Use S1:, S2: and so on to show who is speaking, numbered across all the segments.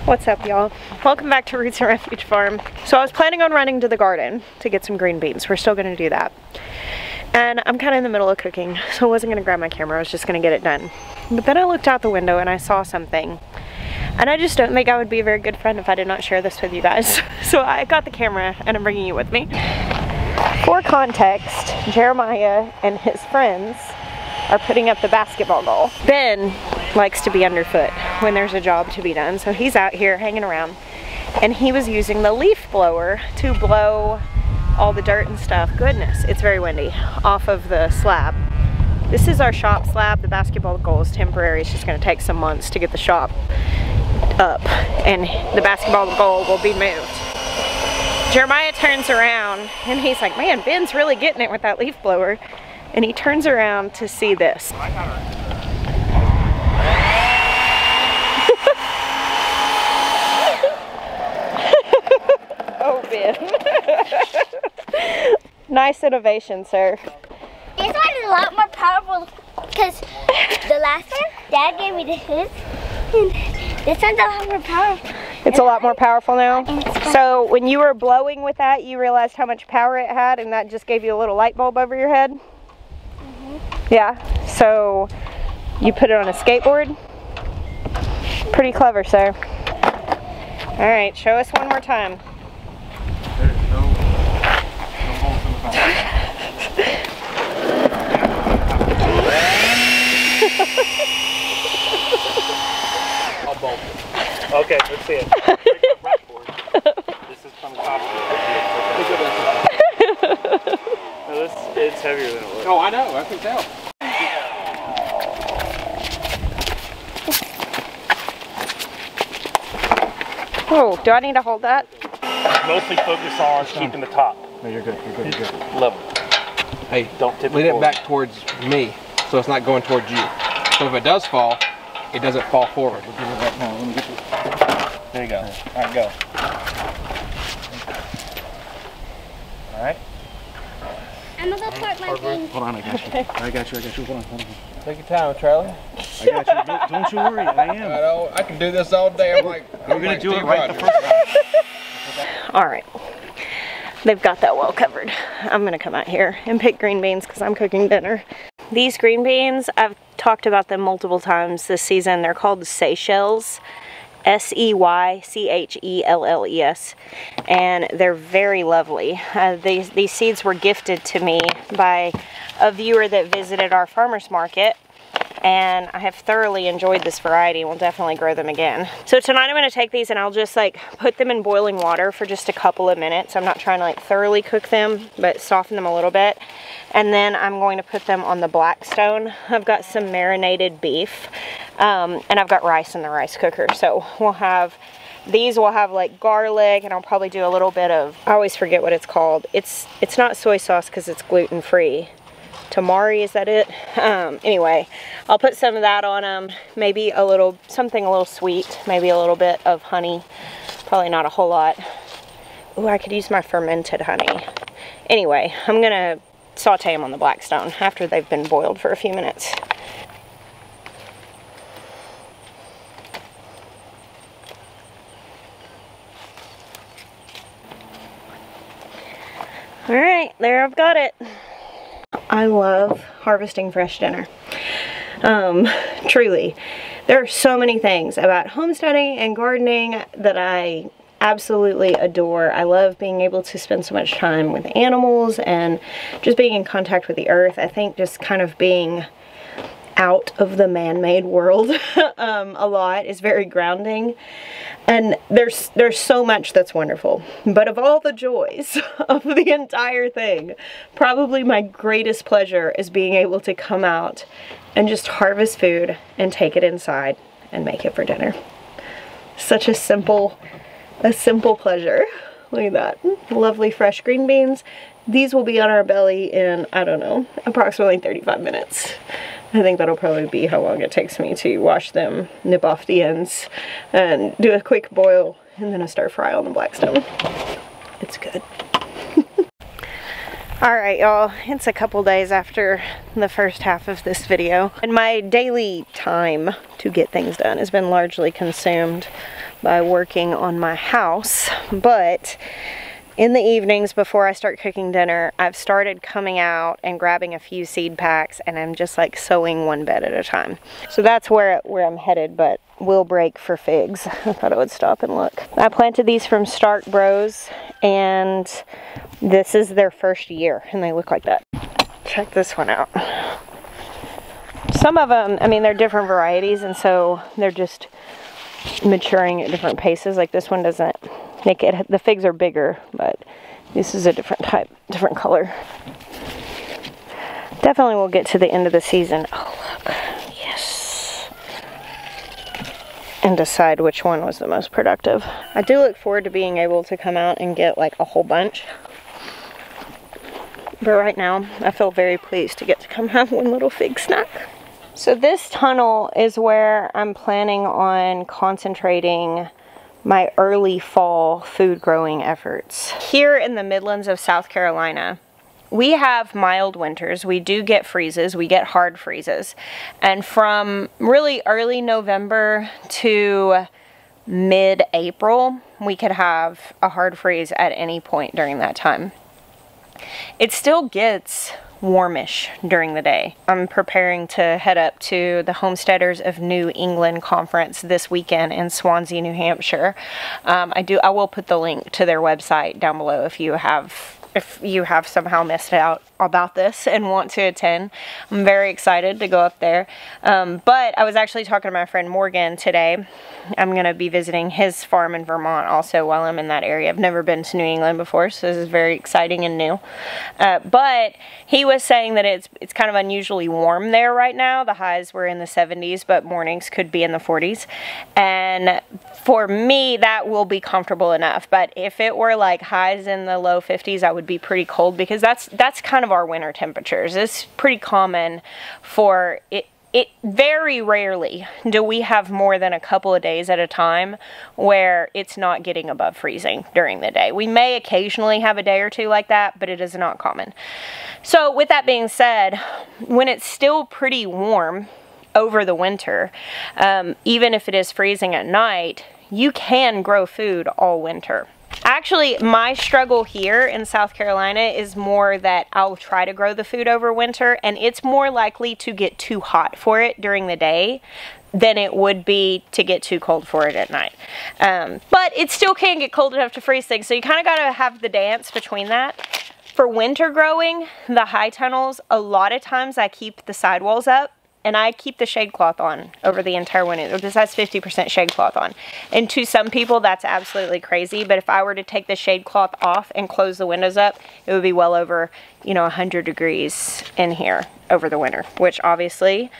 S1: What's up, y'all? Welcome back to Roots and Refuge Farm. So I was planning on running to the garden to get some green beans. We're still gonna do that. And I'm kind of in the middle of cooking, so I wasn't gonna grab my camera. I was just gonna get it done. But then I looked out the window and I saw something. And I just don't think I would be a very good friend if I did not share this with you guys. So I got the camera and I'm bringing you with me. For context, Jeremiah and his friends are putting up the basketball goal. Ben likes to be underfoot when there's a job to be done, so he's out here hanging around, and he was using the leaf blower to blow all the dirt and stuff, goodness, it's very windy, off of the slab. This is our shop slab. The basketball goal is temporary. It's just going to take some months to get the shop up, and the basketball goal will be moved. Jeremiah turns around and he's like, man, Ben's really getting it with that leaf blower. And he turns around to see this. Oh, Ben. Nice innovation, sir.
S2: This one is a lot more powerful because the last one, Dad gave me his. And this one's a lot more powerful.
S1: It's a lot more powerful now? So when you were blowing with that, you realized how much power it had, and that just gave you a little light bulb over your head? Yeah, so you put it on a skateboard? Pretty clever, sir. All right, show us one more time.
S3: There's no holes in the bottom. I'll bolt it. Okay, let's see it. This is from the top of it. No, it's heavier than it looks. Oh, I know, I can tell.
S1: Oh, do I need to hold that?
S3: Mostly focus on keeping the top.
S4: No, you're good, you're good, you're good.
S3: Level.
S4: Hey,
S3: don't tip it
S4: lean it
S3: forward.
S4: back towards me, so it's not going towards you. So if it does fall, it doesn't fall forward.
S3: We'll give it back now. Let me get you. There you go. All right, go. All right.
S2: I'm gonna go park my thing.
S4: Hold on, I got you. I got you, I got you. Hold on, hold on.
S5: Take your time, Charlie.
S4: I got you. Don't you worry, I am.
S5: I can do this all day. I'm like,
S4: We're going to do it right the first time.
S1: All right, they've got that well covered. I'm gonna come out here and pick green beans because I'm cooking dinner. These green beans, I've talked about them multiple times this season. They're called Seychelles, S-E-Y-C-H-E-L-L-E-S, and they're very lovely. These seeds were gifted to me by a viewer that visited our farmer's market, and I have thoroughly enjoyed this variety and will definitely grow them again. So tonight I'm going to take these and I'll just like put them in boiling water for just a couple of minutes. I'm not trying to like thoroughly cook them, but soften them a little bit. And then I'm going to put them on the Blackstone. I've got some marinated beef, and I've got rice in the rice cooker. So we'll have, these will have like garlic, and I'll probably do a little bit of, I always forget what it's called. It's not soy sauce because it's gluten-free. Tamari, is that it? Anyway, I'll put some of that on them. Maybe a little, something a little sweet. Maybe a little bit of honey. Probably not a whole lot. Ooh, I could use my fermented honey. Anyway, I'm gonna saute them on the Blackstone after they've been boiled for a few minutes. All right, there I've got it. I love harvesting fresh dinner. Truly, there are so many things about homesteading and gardening that I absolutely adore. I love being able to spend so much time with animals and just being in contact with the earth. I think just kind of being out of the man-made world a lot is very grounding, and there's so much that's wonderful. But of all the joys of the entire thing, probably my greatest pleasure is being able to come out and just harvest food and take it inside and make it for dinner. Such a simple pleasure. Look at that, lovely fresh green beans. These will be on our belly in, I don't know, approximately 35 minutes. I think that'll probably be how long it takes me to wash them, nip off the ends, and do a quick boil, and then a stir fry on the Blackstone. It's good. Alright y'all, it's a couple days after the first half of this video, and my daily time to get things done has been largely consumed by working on my house, but in the evenings before I start cooking dinner, I've started coming out and grabbing a few seed packs, and I'm just like sowing one bed at a time. So that's where I'm headed, but will break for figs. I thought I would stop and look. I planted these from Stark Bros, and this is their first year, and they look like that. Check this one out. Some of them, I mean, they're different varieties, and so they're just maturing at different paces. Like this one doesn't make it, the figs are bigger, but this is a different type, different color. Definitely will get to the end of the season. Oh, look, yes. And decide which one was the most productive. I do look forward to being able to come out and get like a whole bunch. But right now, I feel very pleased to get to come have one little fig snack. So this tunnel is where I'm planning on concentrating my early fall food growing efforts. Here in the Midlands of South Carolina, we have mild winters. We do get freezes, we get hard freezes. And from really early November to mid-April, we could have a hard freeze at any point during that time. It still gets warmish during the day. I'm preparing to head up to the Homesteaders of New England conference this weekend in Swansea, New Hampshire. I will put the link to their website down below if you have somehow missed out about this and want to attend. I'm very excited to go up there. But I was actually talking to my friend Morgan today. I'm going to be visiting his farm in Vermont also while I'm in that area. I've never been to New England before, so this is very exciting and new. But he was saying that it's kind of unusually warm there right now. The highs were in the 70s, but mornings could be in the 40s. And for me, that will be comfortable enough. But if it were like highs in the low 50s, I would be pretty cold, because that's kind of our winter temperatures. It's pretty common for it. Very rarely do we have more than a couple of days at a time where it's not getting above freezing during the day. We may occasionally have a day or two like that, but it is not common. So with that being said, when it's still pretty warm over the winter, even if it is freezing at night, you can grow food all winter. Actually, my struggle here in South Carolina is more that I'll try to grow the food over winter, and it's more likely to get too hot for it during the day than it would be to get too cold for it at night. But it still can get cold enough to freeze things, so you kind of got to have the dance between that. For winter growing, the high tunnels, a lot of times I keep the sidewalls up, and I keep the shade cloth on over the entire winter. This has 50% shade cloth on. And to some people, that's absolutely crazy. But if I were to take the shade cloth off and close the windows up, it would be well over, 100 degrees in here over the winter, which obviously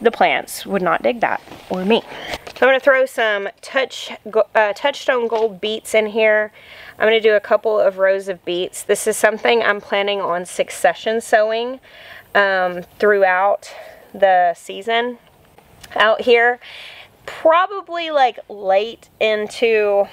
S1: the plants would not dig that, or me. So I'm going to throw some Touchstone Gold beets in here. I'm going to do a couple of rows of beets. This is something I'm planning on succession sowing throughout the season out here, probably like late into,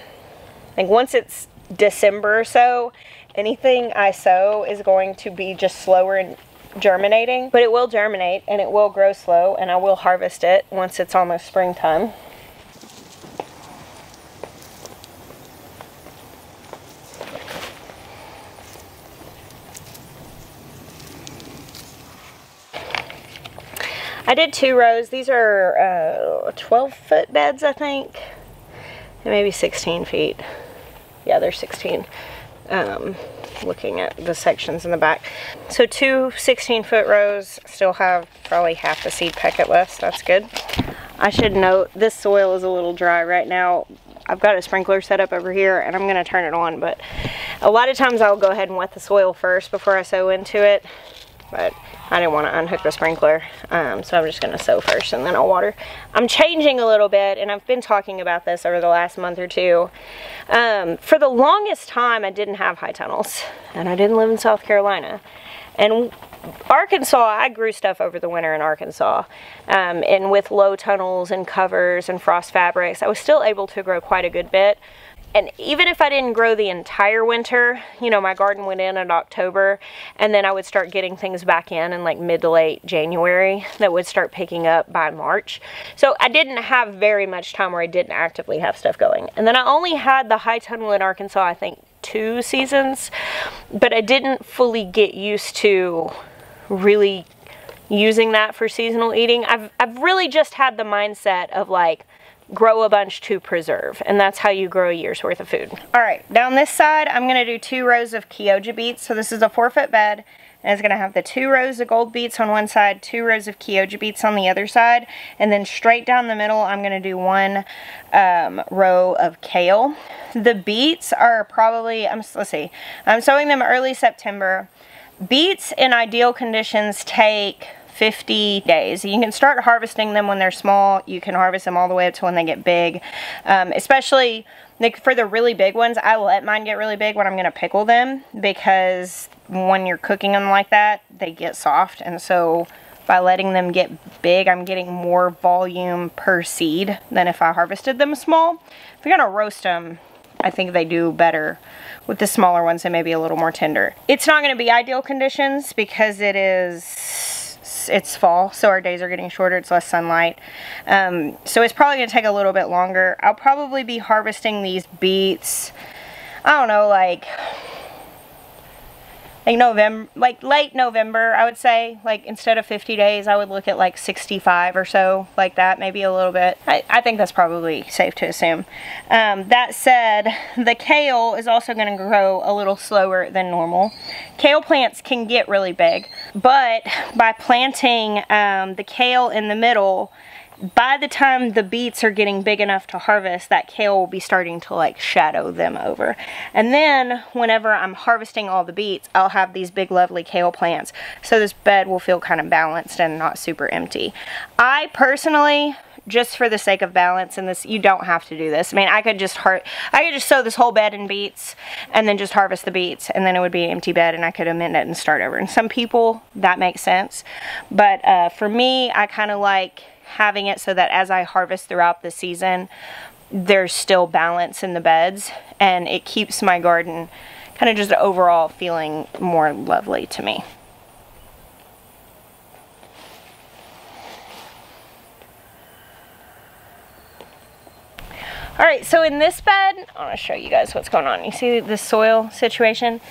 S1: like once it's December or so, anything I sow is going to be just slower in germinating, but it will germinate and it will grow slow, and I will harvest it once it's almost springtime. I did 2 rows. These are 12-foot beds, I think, and maybe 16 feet. Yeah, they're 16, looking at the sections in the back. So 2 16-foot rows, still have probably half the seed packet left. That's good. I should note, this soil is a little dry right now. I've got a sprinkler set up over here, and I'm going to turn it on, but a lot of times I'll go ahead and wet the soil first before I sow into it, but I didn't want to unhook the sprinkler, so I'm just going to sow first and then I'll water. I'm changing a little bit, and I've been talking about this over the last month or two. For the longest time, I didn't have high tunnels, and I didn't live in South Carolina. And Arkansas, I grew stuff over the winter in Arkansas, and with low tunnels and covers and frost fabrics, I was still able to grow quite a good bit. And even if I didn't grow the entire winter, you know, my garden went in October, and then I would start getting things back in like mid to late January that would start picking up by March. So I didn't have very much time where I didn't actively have stuff going. And then I only had the high tunnel in Arkansas, I think 2 seasons, but I didn't fully get used to really using that for seasonal eating. I've really just had the mindset of like, grow a bunch to preserve, and that's how you grow a year's worth of food. All right, down this side, I'm gonna do 2 rows of Kyoja beets. So this is a 4-foot bed, and it's gonna have the 2 rows of gold beets on one side, 2 rows of Kyoja beets on the other side, and then straight down the middle, I'm gonna do 1 row of kale. The beets are probably, let's see, I'm sowing them early September. Beets in ideal conditions take 50 days. You can start harvesting them when they're small. You can harvest them all the way up to when they get big. Especially like for the really big ones, I let mine get really big when I'm going to pickle them, because when you're cooking them like that, they get soft. And so by letting them get big, I'm getting more volume per seed than if I harvested them small. If you're going to roast them, I think they do better with the smaller ones. They may be a little more tender. It's not going to be ideal conditions because it's fall, so our days are getting shorter, it's less sunlight. So it's probably going to take a little bit longer. I'll probably be harvesting these beets, I don't know, like November, like late November, I would say. Like instead of 50 days, I would look at like 65 or so, like that, maybe a little bit. I think that's probably safe to assume. That said, the kale is also going to grow a little slower than normal. Kale plants can get really big, but by planting the kale in the middle, by the time the beets are getting big enough to harvest, that kale will be starting to like shadow them over. And then whenever I'm harvesting all the beets, I'll have these big lovely kale plants. So this bed will feel kind of balanced and not super empty. I personally, just for the sake of balance, and this, you don't have to do this. I mean, I could just sow this whole bed in beets and then just harvest the beets, and then it would be an empty bed and I could amend it and start over. And some people, that makes sense. But for me, I kind of like having it so that as I harvest throughout the season, there's still balance in the beds, and it keeps my garden kind of just overall feeling more lovely to me. Alright, so in this bed, I want to show you guys what's going on. You see this soil situation?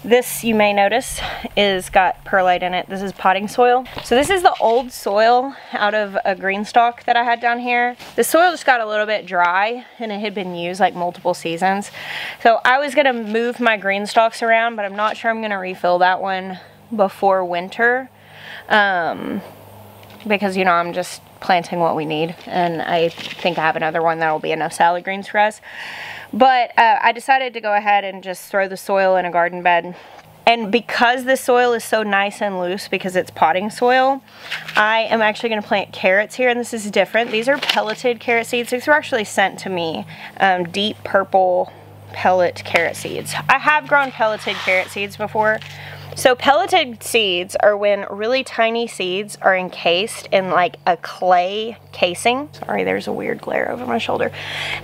S1: This, you may notice, is got perlite in it. This is potting soil. So this is the old soil out of a green stalk that I had down here. The soil just got a little bit dry, and it had been used like multiple seasons. So I was gonna move my green stalks around, but I'm not sure I'm gonna refill that one before winter. Because, you know, I'm just planting what we need, and I think I have another one that'll be enough salad greens for us. But I decided to go ahead and just throw the soil in a garden bed. And because the soil is so nice and loose, because it's potting soil, I am actually going to plant carrots here, and this is different. These are pelleted carrot seeds. These were actually sent to me, deep purple pellet carrot seeds. I have grown pelleted carrot seeds before. So pelleted seeds are when really tiny seeds are encased in like a clay casing. Sorry, there's a weird glare over my shoulder.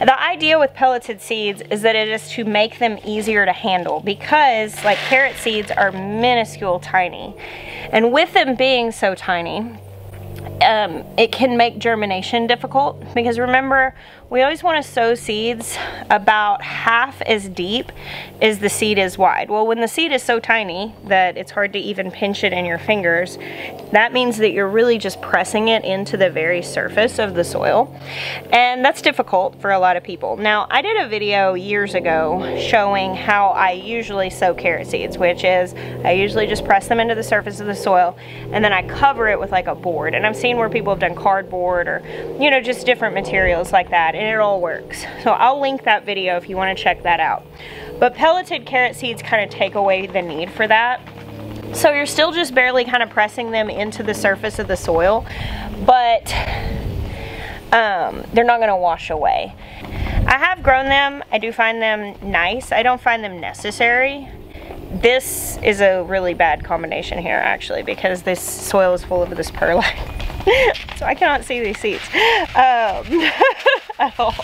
S1: The idea with pelleted seeds is that it is to make them easier to handle, because like carrot seeds are minuscule tiny. And with them being so tiny, it can make germination difficult, because remember, we always want to sow seeds about half as deep as the seed is wide. Well, when the seed is so tiny that it's hard to even pinch it in your fingers, that means that you're really just pressing it into the very surface of the soil, and that's difficult for a lot of people. Now, I did a video years ago showing how I usually sow carrot seeds, which is I usually just press them into the surface of the soil, and then I cover it with like a board. And I've seen where people have done cardboard or, you know, just different materials like that, and it all works. So I'll link that video if you want to check that out. But pelleted carrot seeds kind of take away the need for that. So you're still just barely kind of pressing them into the surface of the soil, but they're not going to wash away. I have grown them. I do find them nice. I don't find them necessary. This is a really bad combination here, actually, because this soil is full of this perlite. So I cannot see these seeds. at all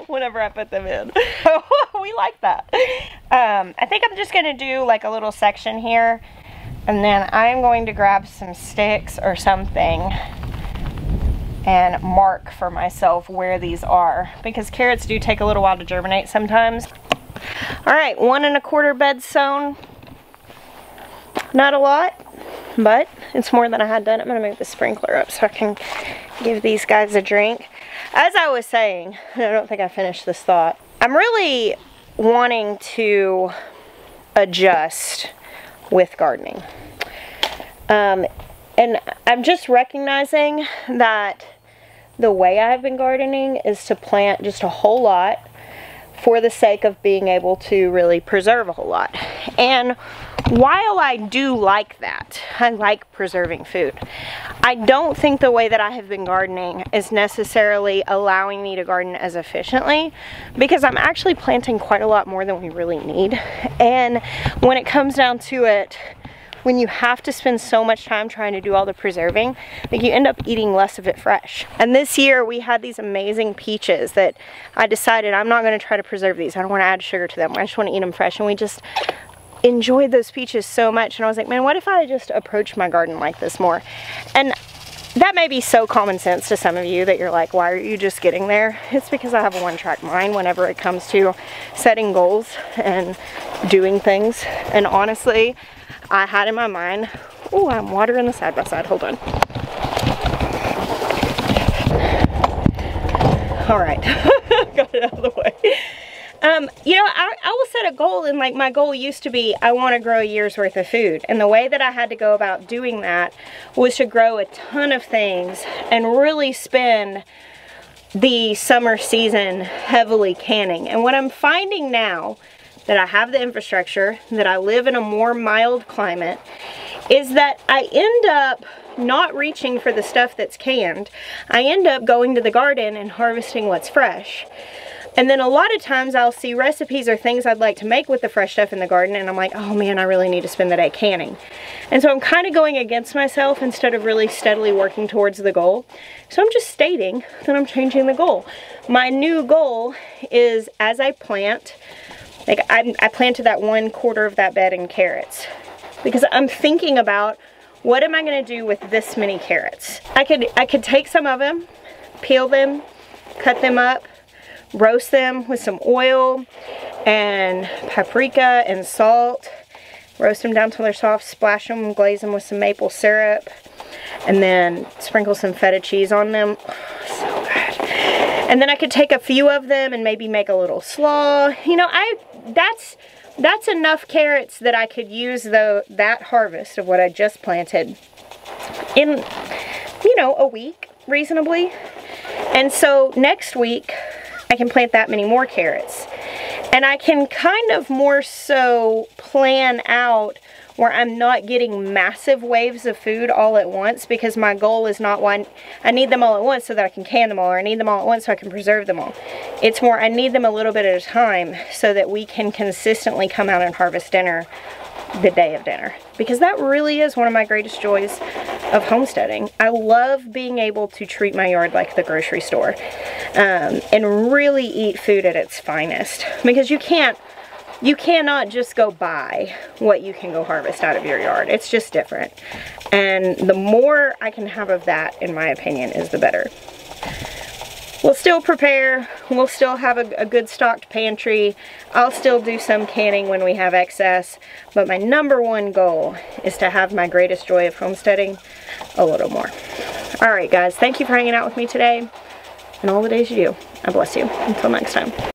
S1: whenever I put them in. We like that. I think I'm just gonna do like a little section here, and then I'm going to grab some sticks or something and mark for myself where these are, because carrots do take a little while to germinate sometimes. All right, 1 1/4 beds sown. Not a lot, but it's more than I had done. I'm gonna move the sprinkler up so I can give these guys a drink. As I was saying, I don't think I finished this thought, I'm really wanting to adjust with gardening. And I'm just recognizing that the way I've been gardening is to plant just a whole lot for the sake of being able to really preserve a whole lot. And while I do like that, I like preserving food, I don't think the way that I have been gardening is necessarily allowing me to garden as efficiently, because I'm actually planting quite a lot more than we really need. And when it comes down to it, when you have to spend so much time trying to do all the preserving, like, you end up eating less of it fresh. And this year we had these amazing peaches that I decided I'm not going to try to preserve these. I don't want to add sugar to them. I just want to eat them fresh. And we just enjoyed those peaches so much. And I was like, man, what if I just approached my garden like this more? And that may be so common sense to some of you that you're like, why are you just getting there? It's because I have a one-track mind whenever it comes to setting goals and doing things. And honestly, I had in my mind, oh, I'm watering the side-by-side, hold on. All right, got it out of the way. You know, I will set a goal, and like, my goal used to be, I want to grow a year's worth of food. And the way that I had to go about doing that was to grow a ton of things and really spend the summer season heavily canning. And what I'm finding now, that I have the infrastructure, that I live in a more mild climate, is that I end up not reaching for the stuff that's canned. I end up going to the garden and harvesting what's fresh. And then a lot of times I'll see recipes or things I'd like to make with the fresh stuff in the garden, and I'm like, oh man, I really need to spend the day canning. And so I'm kind of going against myself instead of really steadily working towards the goal. So I'm just stating that I'm changing the goal. My new goal is, as I plant, like, I planted that 1/4 of that bed in carrots, because I'm thinking about, what am I going to do with this many carrots? I could take some of them, peel them, cut them up, roast them with some oil and paprika and salt, roast them down till they're soft, splash them, glaze them with some maple syrup, and then sprinkle some feta cheese on them. Oh, so good. And then I could take a few of them and maybe make a little slaw. You know, that's enough carrots that I could use that harvest of what I just planted in, you know, a week reasonably. And so next week I can plant that many more carrots, and I can kind of more so plan out where I'm not getting massive waves of food all at once, because my goal is not one, I need them all at once so that I can can them all, or I need them all at once so I can preserve them all. It's more, I need them a little bit at a time so that we can consistently come out and harvest dinner the day of dinner, because that really is one of my greatest joys of homesteading. I love being able to treat my yard like the grocery store, and really eat food at its finest, because you cannot just go buy what you can go harvest out of your yard. It's just different, and the more I can have of that, in my opinion, is the better. We'll still prepare, we'll still have a good stocked pantry. I'll still do some canning when we have excess, but my #1 goal is to have my greatest joy of homesteading a little more. All right, guys, thank you for hanging out with me today, and all the days you do. I bless you. Until next time.